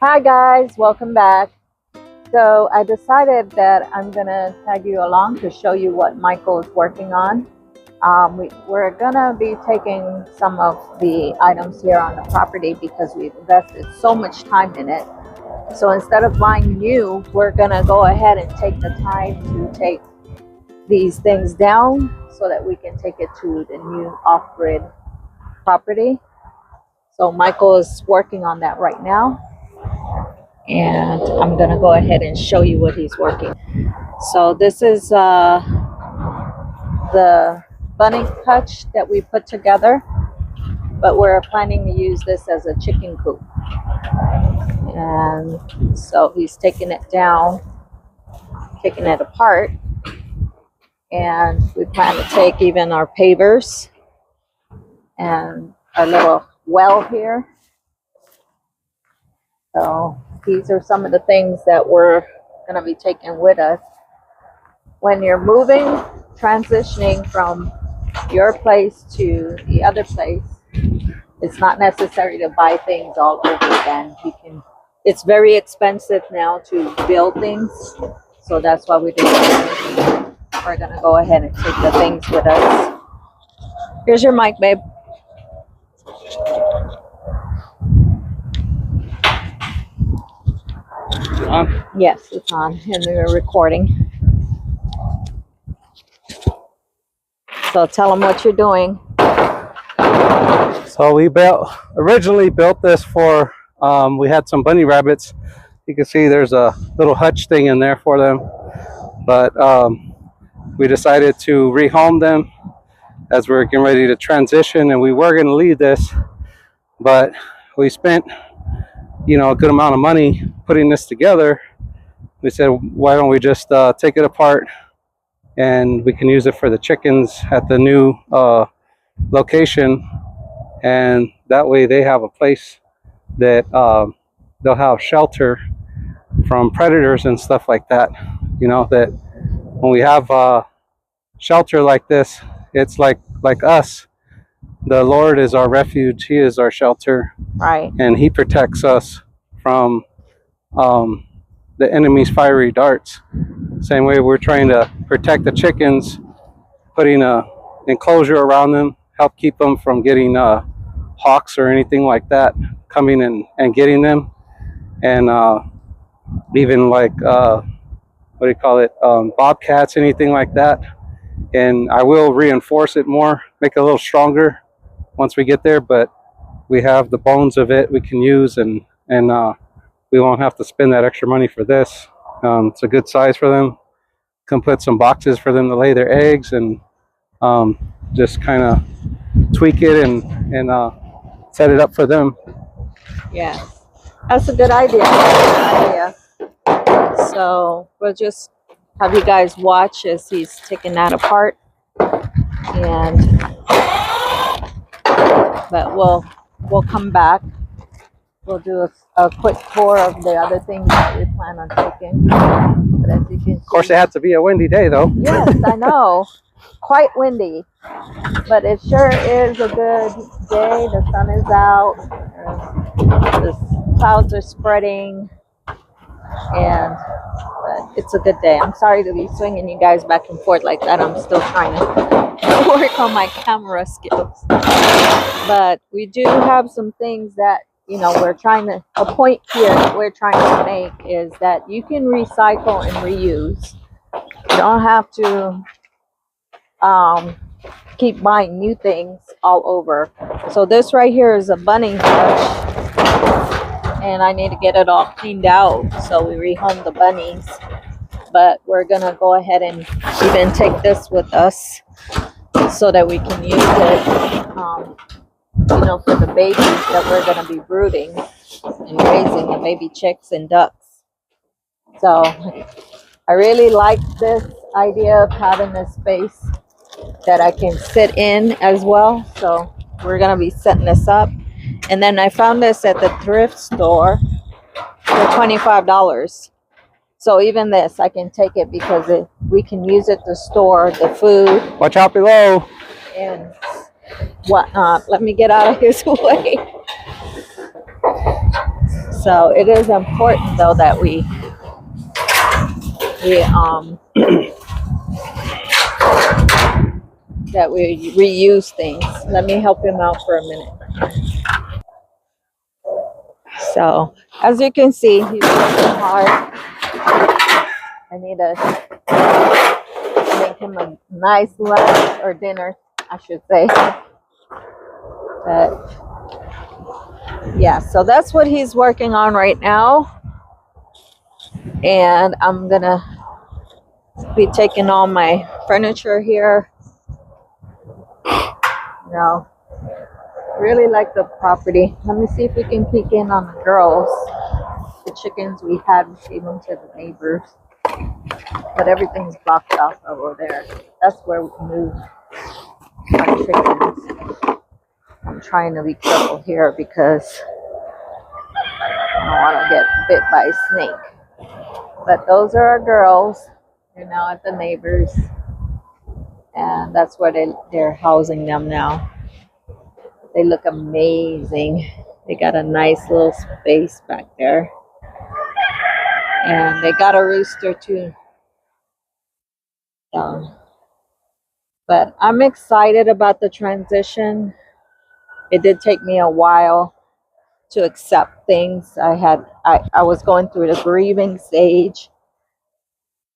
Hi guys, welcome back. So I decided that I'm gonna tag you along to show you what Michael is working on. We're gonna be taking some of the items here on the property because we've invested so much time in it. So instead of buying new, we're gonna go ahead and take the time to take these things down so that we can take it to the new off-grid property. So Michael is working on that right now, and I'm gonna go ahead and show you what he's working. So this is the bunny hutch that we put together, but we're planning to use this as a chicken coop. And so he's taking it down, taking it apart, and we plan to take even our pavers and our little well here. So these are some of the things that we're going to be taking with us. When you're moving, transitioning from your place to the other place, it's not necessary to buy things all over again. It's very expensive now to build things, so that's why we're going to go ahead and take the things with us. Here's your mic, babe. On? Yes, it's on, and we're recording. So tell them what you're doing. So we originally built this for, we had some bunny rabbits. You can see there's a little hutch thing in there for them. But we decided to rehome them as we're getting ready to transition, and we were going to leave this, but we spent, a good amount of money putting this together. We said, why don't we just take it apart and we can use it for the chickens at the new location, and that way they have a place that they'll have shelter from predators and stuff like that. That when we have shelter like this, it's like us. The Lord is our refuge. He is our shelter. Right. And He protects us from the enemy's fiery darts. Same way we're trying to protect the chickens, putting a enclosure around them, help keep them from getting hawks or anything like that coming and getting them. And even like, bobcats, anything like that. And I will reinforce it more, make it a little stronger once we get there, but we have the bones of it we can use, and we won't have to spend that extra money for this. It's a good size for them. Can put some boxes for them to lay their eggs, and just kind of tweak it and set it up for them. Yeah, that's a good idea. So we'll just have you guys watch as he's taking that apart, but we'll come back. We'll do a quick tour of the other things that we plan on taking. But as you can see, of course, it had to be a windy day, though. Yes, I know. Quite windy, but it sure is a good day. The sun is out, the clouds are spreading, but it's a good day. I'm sorry to be swinging you guys back and forth like that. I'm still trying to work on my camera skills. But we do have some things that, a point here that we're trying to make is that you can recycle and reuse. You don't have to keep buying new things all over. So this right here is a bunny hutch, and I need to get it all cleaned out, so we rehomed the bunnies. But we're gonna go ahead and even take this with us so that we can use it for the babies that we're gonna be brooding and raising, the baby chicks and ducks. So I really like this idea of having this space that I can sit in as well. So we're gonna be setting this up. And then I found this at the thrift store for $25. So even this, I can take it because we can use it to store the food. Watch out below. And whatnot. Let me get out of his way. So it is important though that we that we reuse things. Let me help him out for a minute. So as you can see, he's working hard. I need to make him a nice lunch or dinner, I should say. But yeah, so that's what he's working on right now. And I'm gonna be taking all my furniture here. No, really like the property. Let me see if we can peek in on the girls. The chickens we had, we gave them to the neighbors, but everything's blocked off over there. That's where we moved our chickens. I'm trying to be careful here because I don't want to get bit by a snake. But those are our girls. They're now at the neighbors, and that's where they're housing them now. They look amazing. They got a nice little space back there. And they got a rooster too. But I'm excited about the transition. It did take me a while to accept things. I was going through the grieving stage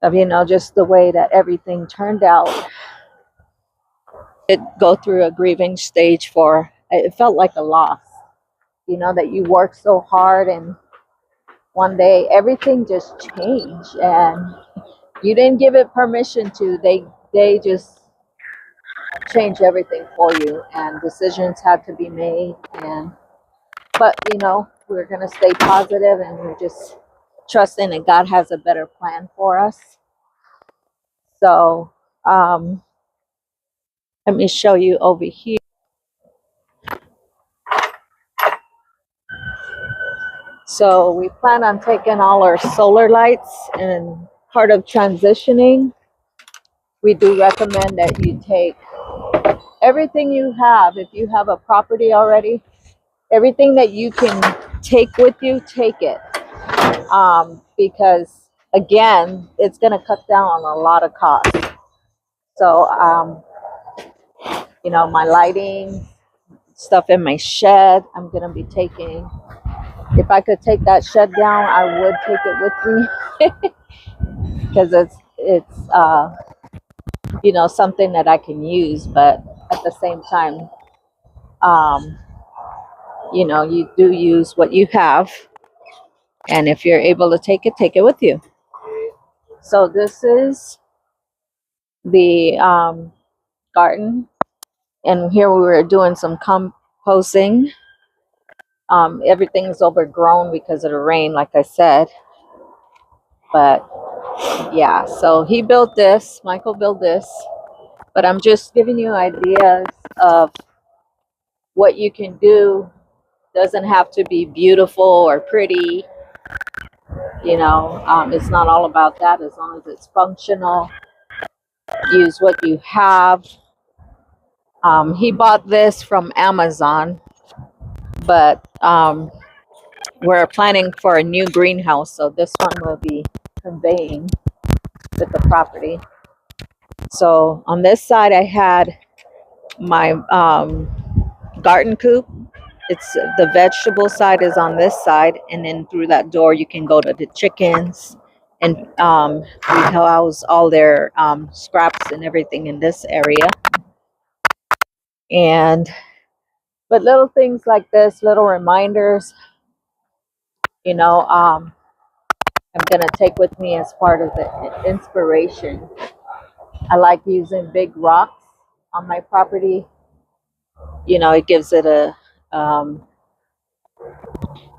of, just the way that everything turned out. It go through a grieving stage it felt like a loss, that you worked so hard and one day everything just changed and you didn't give it permission to. They just changed everything for you and decisions had to be made. But we're gonna stay positive and we're just trusting that God has a better plan for us. So let me show you over here. So we plan on taking all our solar lights, and part of transitioning, we do recommend that you take everything you have. If you have a property already, everything that you can take with you, take it. Because again, it's going to cut down on a lot of costs. So, my lighting, stuff in my shed, I'm going to be taking. If I could take that shed down, I would take it with me because it's something that I can use. But at the same time, you do use what you have, and if you're able to take it with you. So this is the garden, and here we were doing some composting. Everything's overgrown because of the rain, like I said. But yeah, so he built this, Michael built this, but I'm just giving you ideas of what you can do. Doesn't have to be beautiful or pretty. It's not all about that. As long as it's functional, use what you have. He bought this from Amazon, but we're planning for a new greenhouse, so this one will be conveying with the property. So on this side, I had my garden coop. It's the vegetable side is on this side, and then through that door you can go to the chickens, and we house all their scraps and everything in this area. But little things like this, little reminders, I'm gonna take with me as part of the inspiration. I like using big rocks on my property. It gives it a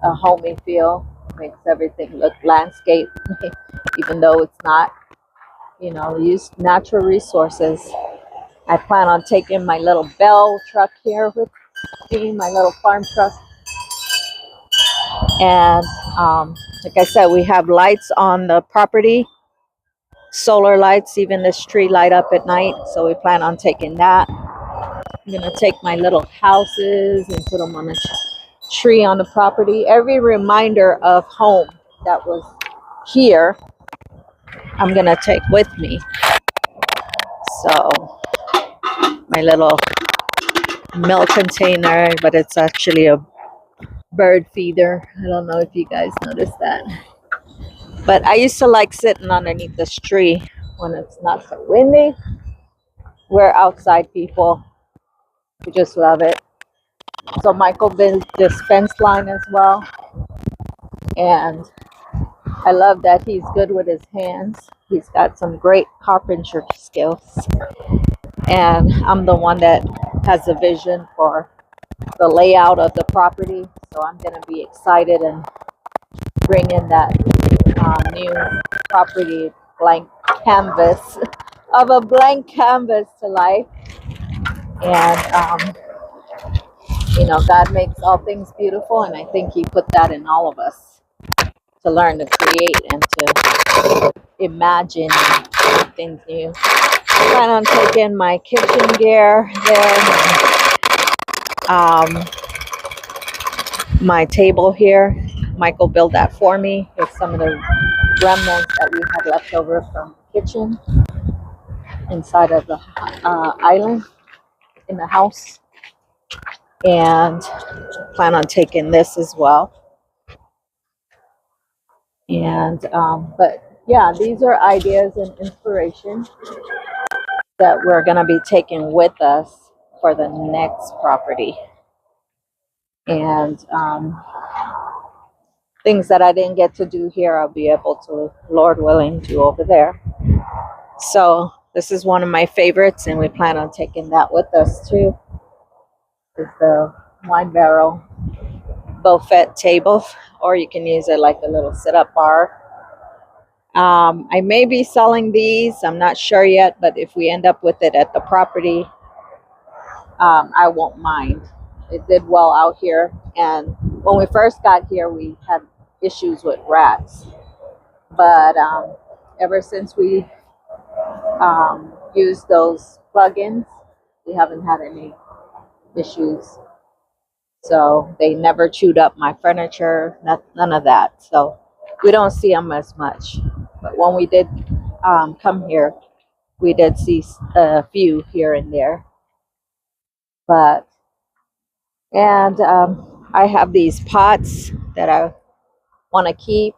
homey feel, makes everything look landscape, even though it's not. Use natural resources. I plan on taking my little Bell truck here with me, my little farm truck. And like I said, we have lights on the property, solar lights, even this tree light up at night. So we plan on taking that. I'm going to take my little houses and put them on tree on the property. Every reminder of home that was here, I'm gonna take with me. So my little milk container, but it's actually a bird feeder. I don't know if you guys noticed that. But I used to like sitting underneath this tree when it's not so windy. We're outside people. We just love it. So Michael built this fence line as well. And I love that he's good with his hands. He's got some great carpentry skills. And I'm the one that has the vision for the layout of the property. So I'm going to be excited and bring in that new property blank canvas of a blank canvas to life. And God makes all things beautiful, and I think He put that in all of us to learn to create and to imagine things new. I plan on taking my kitchen gear there, my table here. Michael built that for me with some of the remnants that we had left over from the kitchen inside of the island in the house. And plan on taking this as well. And but yeah, these are ideas and inspiration that we're going to be taking with us for the next property. And things that I didn't get to do here, I'll be able to, Lord willing, do over there. So this is one of my favorites, and we plan on taking that with us too. Is the wine barrel buffet table, or you can use it like a little sit-up bar. I may be selling these. I'm not sure yet, but if we end up with it at the property, I won't mind. It did well out here, and when we first got here, we had issues with rats. But ever since we used those plugins, we haven't had any issues. So they never chewed up my furniture, none of that. So we don't see them as much. But when we did come here, we did see a few here and there. But, and I have these pots that I want to keep,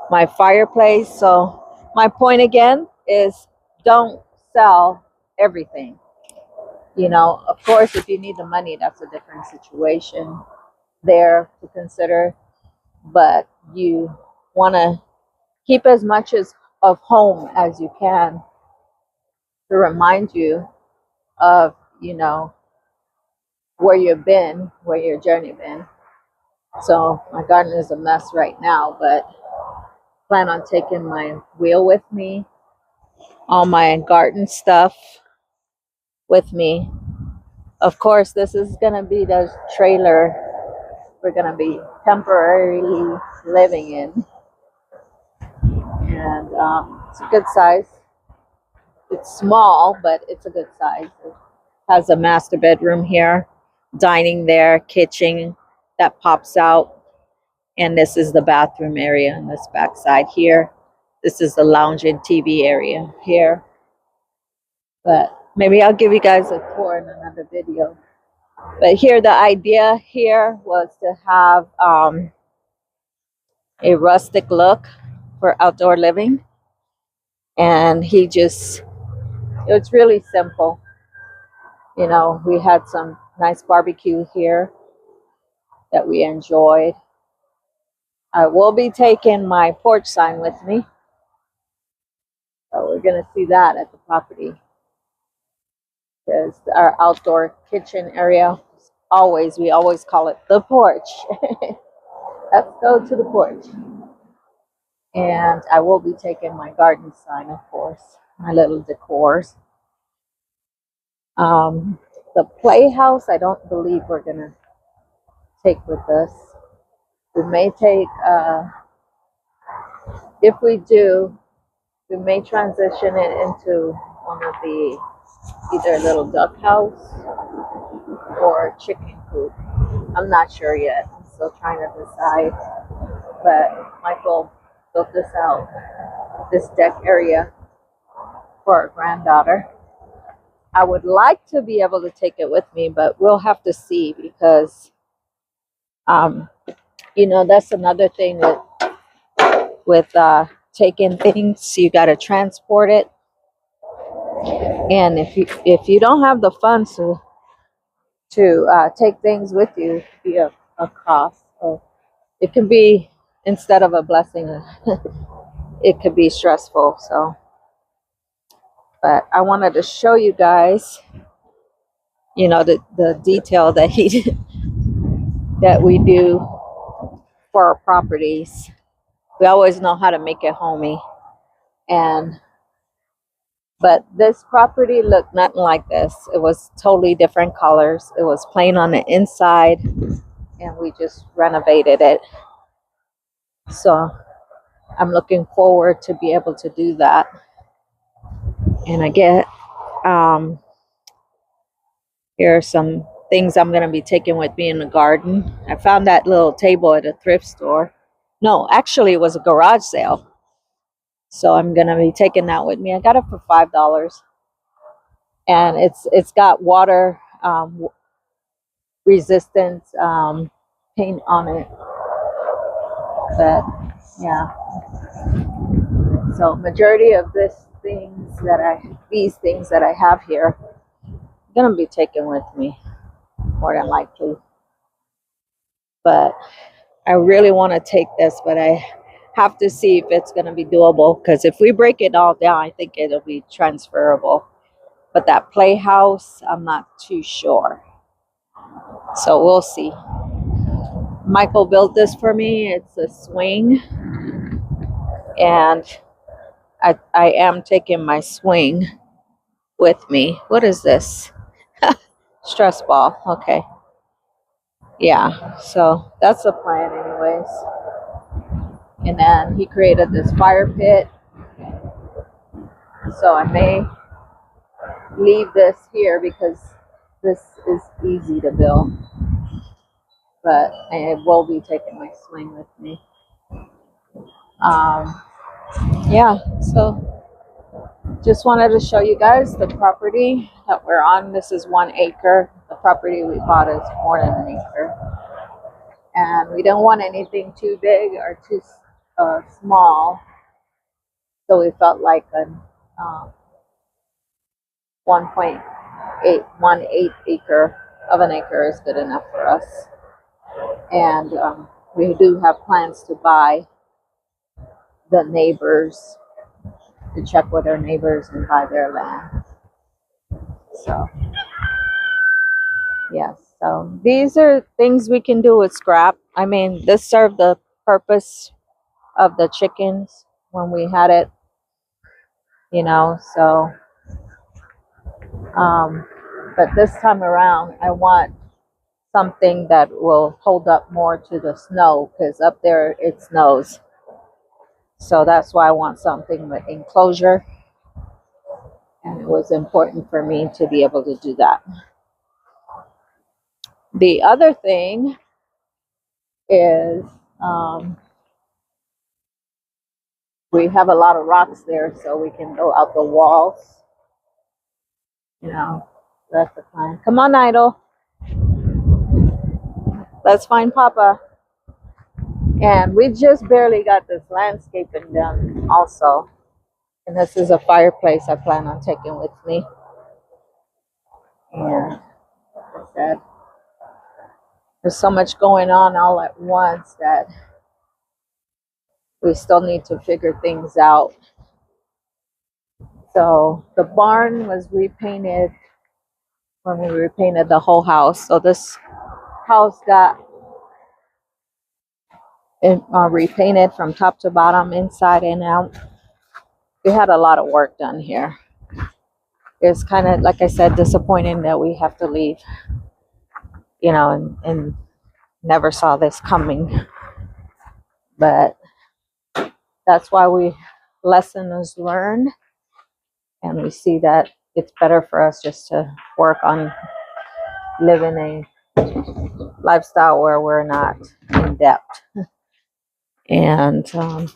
my fireplace. So my point again is don't sell everything. Of course, if you need the money, that's a different situation there to consider. But you want to keep as much of home as you can to remind you of, where you've been, where your journey been. So my garden is a mess right now, but plan on taking my wheel with me, all my garden stuff with me. Of course, this is going to be the trailer we're going to be temporarily living in. And it's a good size. It's small, but it's a good size. It has a master bedroom here, dining there, kitchen that pops out. And this is the bathroom area on this back side here. This is the lounge and TV area here. But maybe I'll give you guys a tour in another video. But here, the idea here was to have a rustic look for outdoor living. And it's really simple. We had some nice barbecue here that we enjoyed. I will be taking my porch sign with me. So we're going to see that at the property. Because our outdoor kitchen area, we always call it the porch. Let's go to the porch. And I will be taking my garden sign, of course, my little decors. The playhouse, I don't believe we're going to take with us. We may take, if we do, we may transition it into one of either a little duck house or chicken coop. I'm not sure yet. I'm still trying to decide. But Michael built this out, this deck area for our granddaughter. I would like to be able to take it with me, but we'll have to see because, um, that's another thing with taking things. You got to transport it, and if you don't have the funds to take things with you, it could be a cost. Or it can be, instead of a blessing, it could be stressful. So, but I wanted to show you guys, the detail that that we do for our properties. We always know how to make it homey. And but this property looked nothing like this. It was totally different colors. It was plain on the inside, and we just renovated it. So I'm looking forward to be able to do that. And I get here are some things I'm going to be taking with me in the garden. I found that little table at a thrift store. No, actually, it was a garage sale. So I'm going to be taking that with me. I got it for $5. And it's got water resistant paint on it. But yeah. So majority of these things that I have here, I'm going to be taking with me more than likely. But I really want to take this, but I have to see if it's going to be doable, because if we break it all down, I think it'll be transferable. But that playhouse, I'm not too sure. So we'll see. Michael built this for me. It's a swing. And I am taking my swing with me. What is this? Stress ball. Okay. Yeah. So that's the plan anyways. And then he created this fire pit. So I may leave this here because this is easy to build. But I will be taking my swing with me. Yeah, so just wanted to show you guys the property that we're on. This is 1 acre. The property we bought is more than an acre. And we don't want anything too big or too small. So we felt like a 1.8 acre of an acre is good enough for us. And we do have plans to buy the neighbors, to check with our neighbors and buy their land. So, yes. So these are things we can do with scrap. I mean, this served the purpose of the chickens when we had it, so, but this time around, I want something that will hold up more to the snow, because up there it snows. So that's why I want something with enclosure. And it was important for me to be able to do that. The other thing is we have a lot of rocks there, so we can go out the walls. That's the plan. Come on, Idol. Let's find Papa. And we just barely got this landscaping done also. And this is a fireplace I plan on taking with me. And like I said, there's so much going on all at once that we still need to figure things out. So the barn was repainted when we repainted the whole house. So this house got repainted from top to bottom, inside and out. We had a lot of work done here. It's kind of, like I said, disappointing that we have to leave, and never saw this coming. But that's why lesson is learned, and we see that it's better for us just to work on living a lifestyle where we're not in debt. And so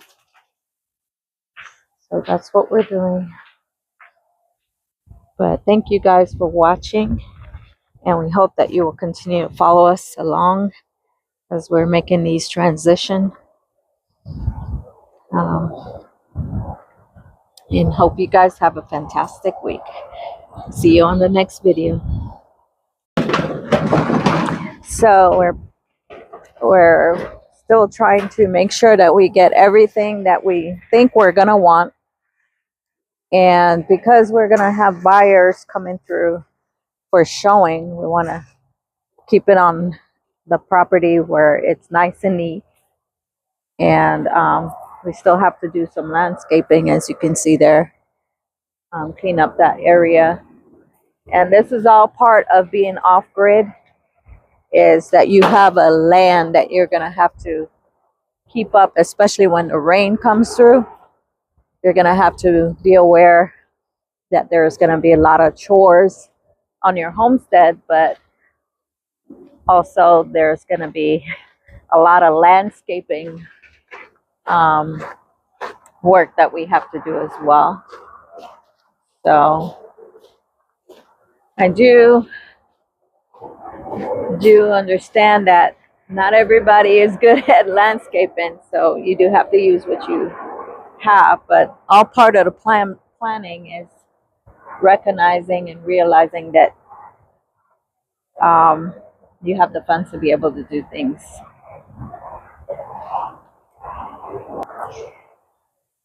that's what we're doing. But thank you guys for watching, and we hope that you will continue to follow us along as we're making these transition. Um, and hope you guys have a fantastic week. See you on the next video. So we're still trying to make sure that we get everything that we think we're gonna want. And because we're gonna have buyers coming through for showing, we want to keep it on the property where it's nice and neat. And we still have to do some landscaping, as you can see there. Clean up that area. And this is all part of being off-grid, is that you have a land that you're going to have to keep up, especially when the rain comes through. You're going to have to be aware that there's going to be a lot of chores on your homestead, but also there's going to be a lot of landscaping work that we have to do as well. So I do understand that not everybody is good at landscaping, so you do have to use what you have, but all part of the planning is recognizing and realizing that you have the funds to be able to do things.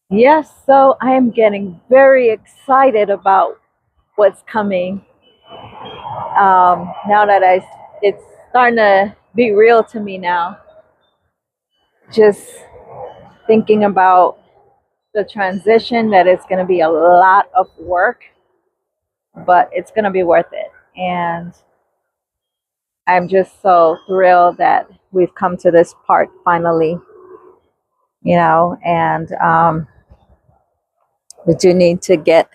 Yes, so I am getting very excited about what's coming. Now that it's starting to be real to me now. Just thinking about the transition, that it's going to be a lot of work, but it's going to be worth it. And I'm just so thrilled that we've come to this part finally, and we do need to get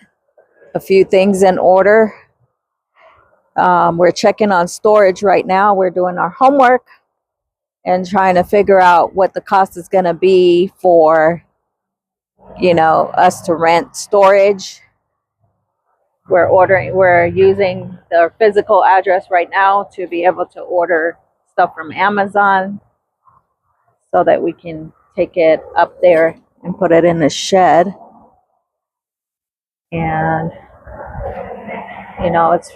a few things in order. We're checking on storage right now. We're doing our homework and trying to figure out what the cost is going to be for, us to rent storage. We're using the physical address right now to be able to order stuff from Amazon so that we can take it up there and put it in the shed. And, it's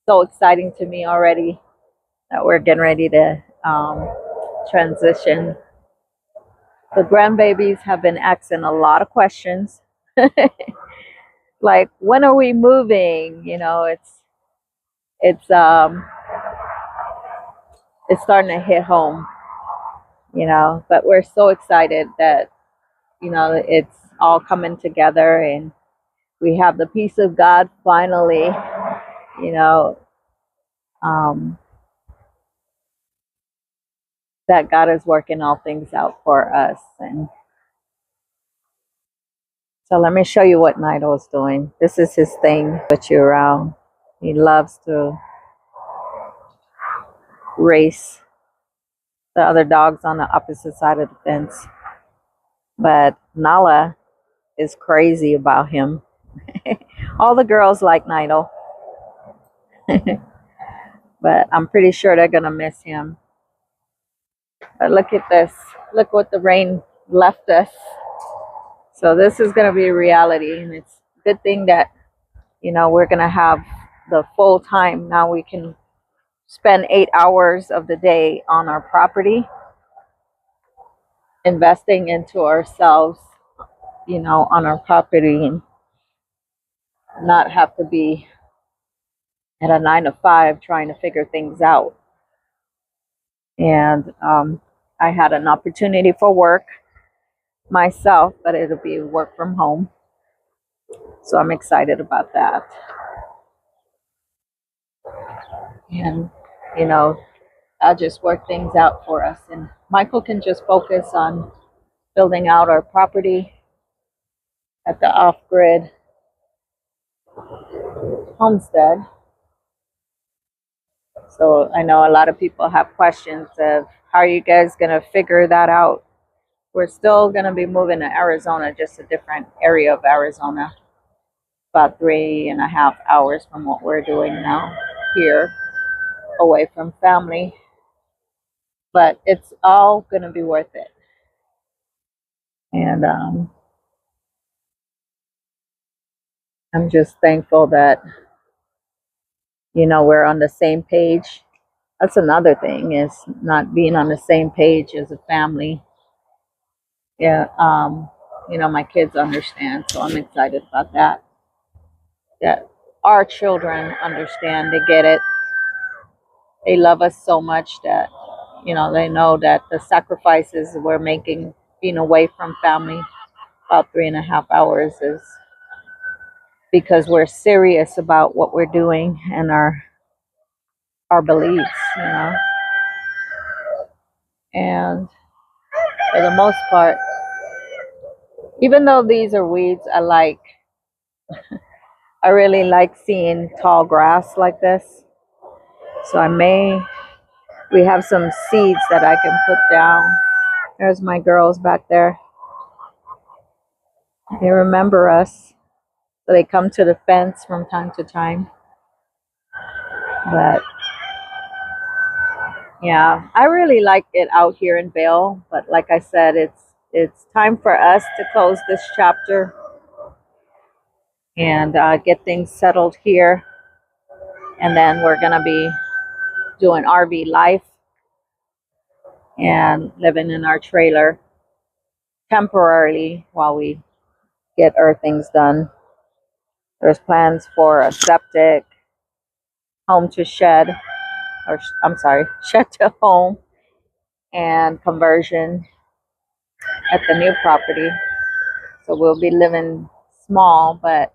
so exciting to me already that we're getting ready to transition. The grandbabies have been asking a lot of questions. Like, when are we moving? It's starting to hit home, but we're so excited that, it's all coming together, and we have the peace of God finally, that God is working all things out for us. And so let me show you what Nido is doing. This is his thing, put you around. He loves to race the other dogs on the opposite side of the fence. But Nala is crazy about him. All the girls like Nido. But I'm pretty sure they're going to miss him. But look at this. Look what the rain left us. So this is going to be a reality. And it's a good thing that, we're going to have the full time. Now we can spend 8 hours of the day on our property, investing into ourselves, on our property, and not have to be at a 9 to 5 trying to figure things out. And I had an opportunity for work myself, but it'll be work from home. So I'm excited about that. And, I'll just work things out for us. And Michael can just focus on building out our property at the off-grid homestead. So I know a lot of people have questions of how are you guys going to figure that out. We're still going to be moving to Arizona, just a different area of Arizona, about 3.5 hours from what we're doing now here, away from family. But it's all going to be worth it. And I'm just thankful that, we're on the same page. That's another thing, is not being on the same page as a family. Yeah, my kids understand, so I'm excited about that. That our children understand, they get it. They love us so much that, they know that the sacrifices we're making, being away from family about 3.5 hours, is because we're serious about what we're doing and our beliefs. And for the most part, even though these are weeds, I really like seeing tall grass like this. So we have some seeds that I can put down. There's my girls back there. They remember us. So they come to the fence from time to time. But yeah, I really like it out here in Vail. But like I said, it's time for us to close this chapter and get things settled here. And then we're going to be doing RV life and living in our trailer temporarily while we get our things done. There's plans for a septic, home to shed, or I'm sorry, shed to home, and conversion at the new property. So we'll be living small, but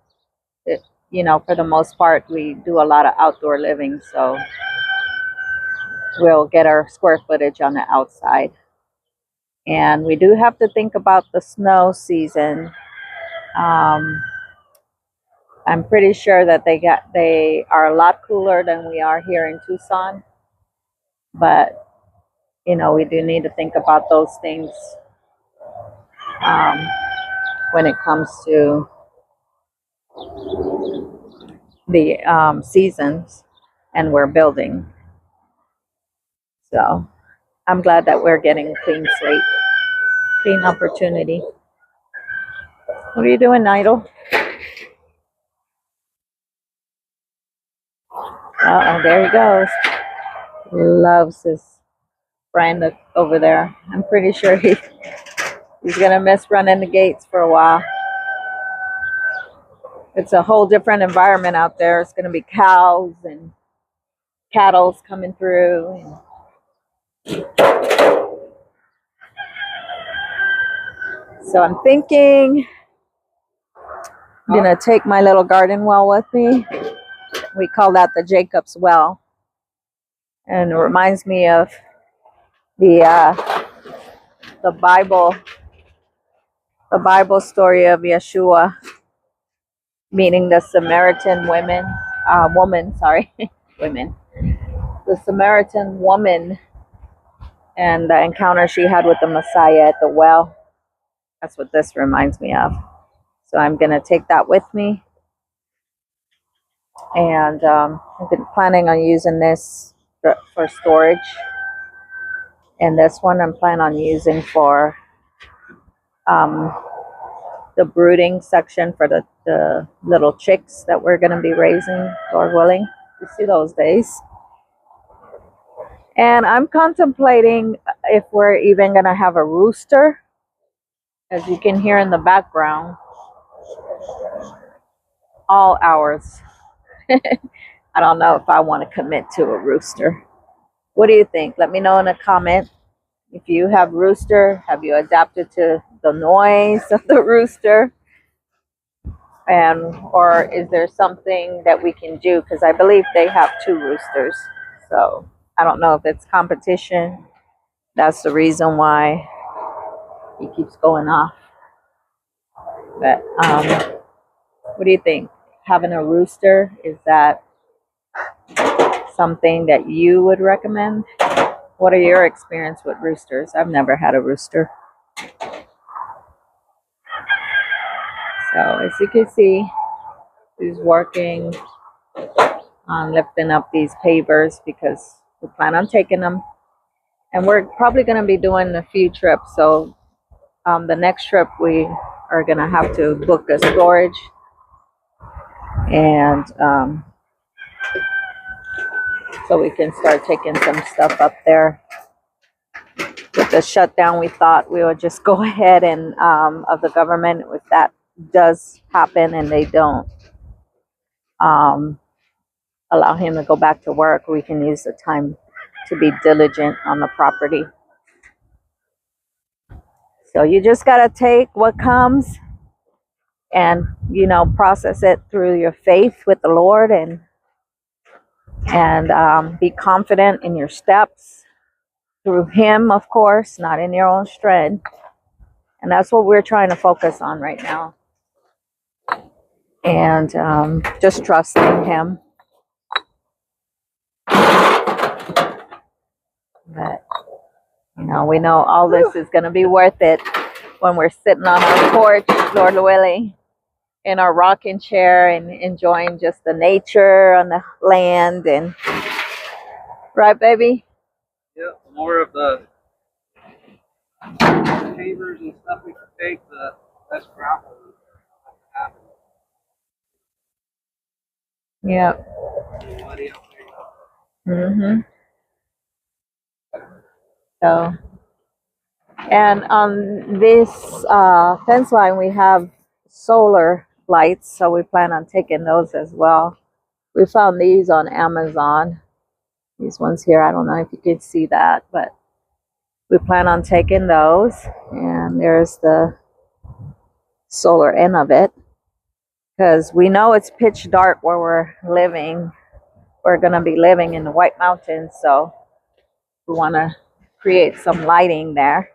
for the most part, we do a lot of outdoor living. So we'll get our square footage on the outside. And we do have to think about the snow season. I'm pretty sure that they are a lot cooler than we are here in Tucson. But we do need to think about those things when it comes to the seasons, and we're building. So I'm glad that we're getting a clean slate, clean opportunity. What are you doing, Nigel? Uh-oh, there he goes. Loves his friend over there. I'm pretty sure he's going to miss running the gates for a while. It's a whole different environment out there. It's going to be cows and cattle's coming through. So I'm thinking I'm going to take my little garden well with me. We call that the Jacob's Well. And it reminds me of the Bible story of Yeshua meeting the Samaritan women. The Samaritan woman, and the encounter she had with the Messiah at the well. That's what this reminds me of. So I'm going to take that with me. And I've been planning on using this for storage. And this one I'm planning on using for the brooding section for the little chicks that we're going to be raising, Lord willing. You see those days. And I'm contemplating if we're even going to have a rooster. As you can hear in the background, all hours. I don't know if I want to commit to a rooster. What do you think? Let me know in a comment. If you have rooster, have you adapted to the noise of the rooster? Or is there something that we can do? Because I believe they have 2 roosters. So I don't know if it's competition. That's the reason why he keeps going off. But what do you think? Having a rooster, is that something that you would recommend? What are your experience with roosters? I've never had a rooster. So as you can see, he's working on lifting up these pavers because we plan on taking them. And we're probably going to be doing a few trips. So the next trip we are going to have to book a storage. And so we can start taking some stuff up there. With the shutdown, we thought we would just go ahead and of the government, if that does happen and they don't allow him to go back to work, we can use the time to be diligent on the property. So you just got to take what comes and, you know, process it through your faith with the Lord, and be confident in your steps through him, of course, not in your own strength. And that's what we're trying to focus on right now. And just trusting him. But, you know, we know all this is going to be worth it when we're sitting on our porch, Lord willing, in our rocking chair and enjoying just the nature on the land. And right, baby? Yeah, the more of the pavers and stuff we can take, the less gravel we have. Yep. So, and on this fence line, we have solar lights, so we plan on taking those as well. We found these on Amazon. These ones here, I don't know if you could see that, but we plan on taking those. And there's the solar end of it, because we know it's pitch dark where we're living. We're going to be living in the White Mountains, so we want to create some lighting there.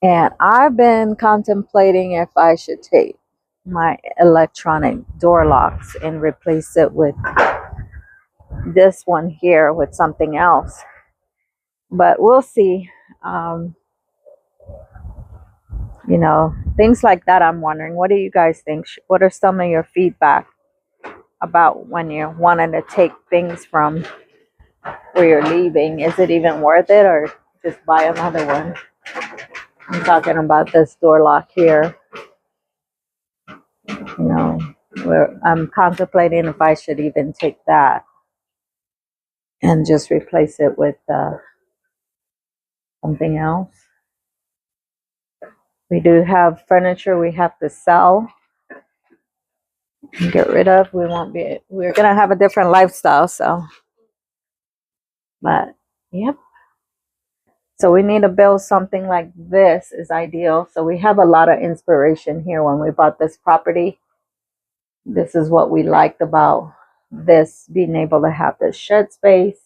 And I've been contemplating if I should take my electronic door locks and replace it with this one here with something else. But we'll see. You know, things like that I'm wondering. What do you guys think? What are some of your feedback about when you're wanting to take things from where you're leaving? Is it even worth it, or just buy another one? I'm talking about this door lock here. You know, where I'm contemplating if I should even take that and just replace it with something else. We do have furniture we have to sell and get rid of. We're gonna have a different lifestyle, so. But yep. So we need to build something like this is ideal. So we have a lot of inspiration here when we bought this property. This is what we liked about this, being able to have this shed space.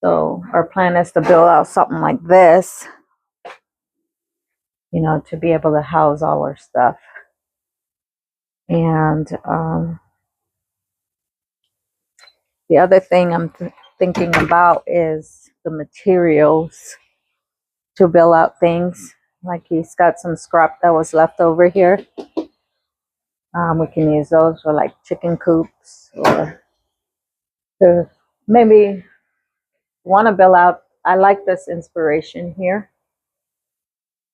So our plan is to build out something like this, you know, to be able to house all our stuff. And the other thing I'm thinking about is the materials to build out things. Like he's got some scrap that was left over here. We can use those for like chicken coops, or to maybe want to build out. I like this inspiration here.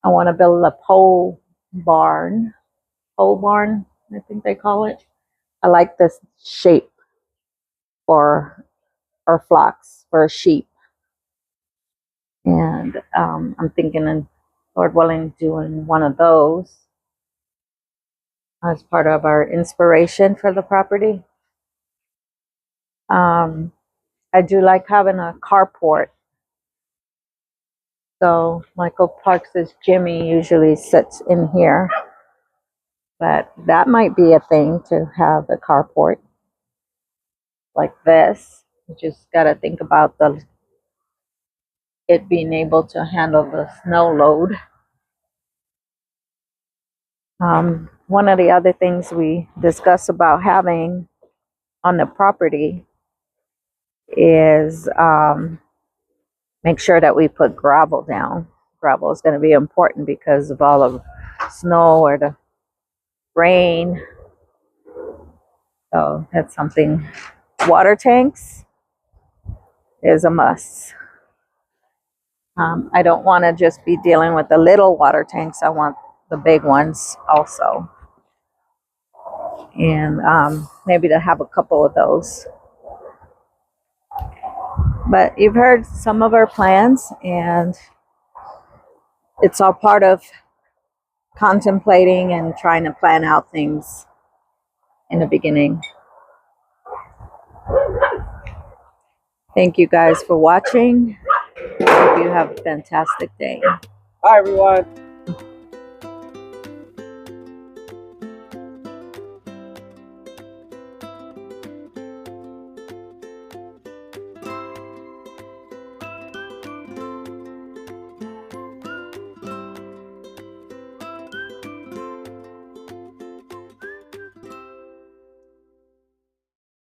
I want to build a pole barn, I think they call it. I like this shape for our flocks, for sheep. And I'm thinking, and Lord willing, doing one of those as part of our inspiration for the property. I do like having a carport. So Michael parks his Jimmy usually sits in here. But that might be a thing, to have a carport like this. You just got to think about it being able to handle the snow load. one of the other things we discussed about having on the property is make sure that we put gravel down. Gravel is going to be important because of all of snow or the rain. So that's something. Water tanks is a must. I don't want to just be dealing with the little water tanks. I want the big ones also. And maybe to have a couple of those. But you've heard some of our plans, and it's all part of contemplating and trying to plan out things in the beginning. Thank you guys for watching. I hope you have a fantastic day. Hi, everyone.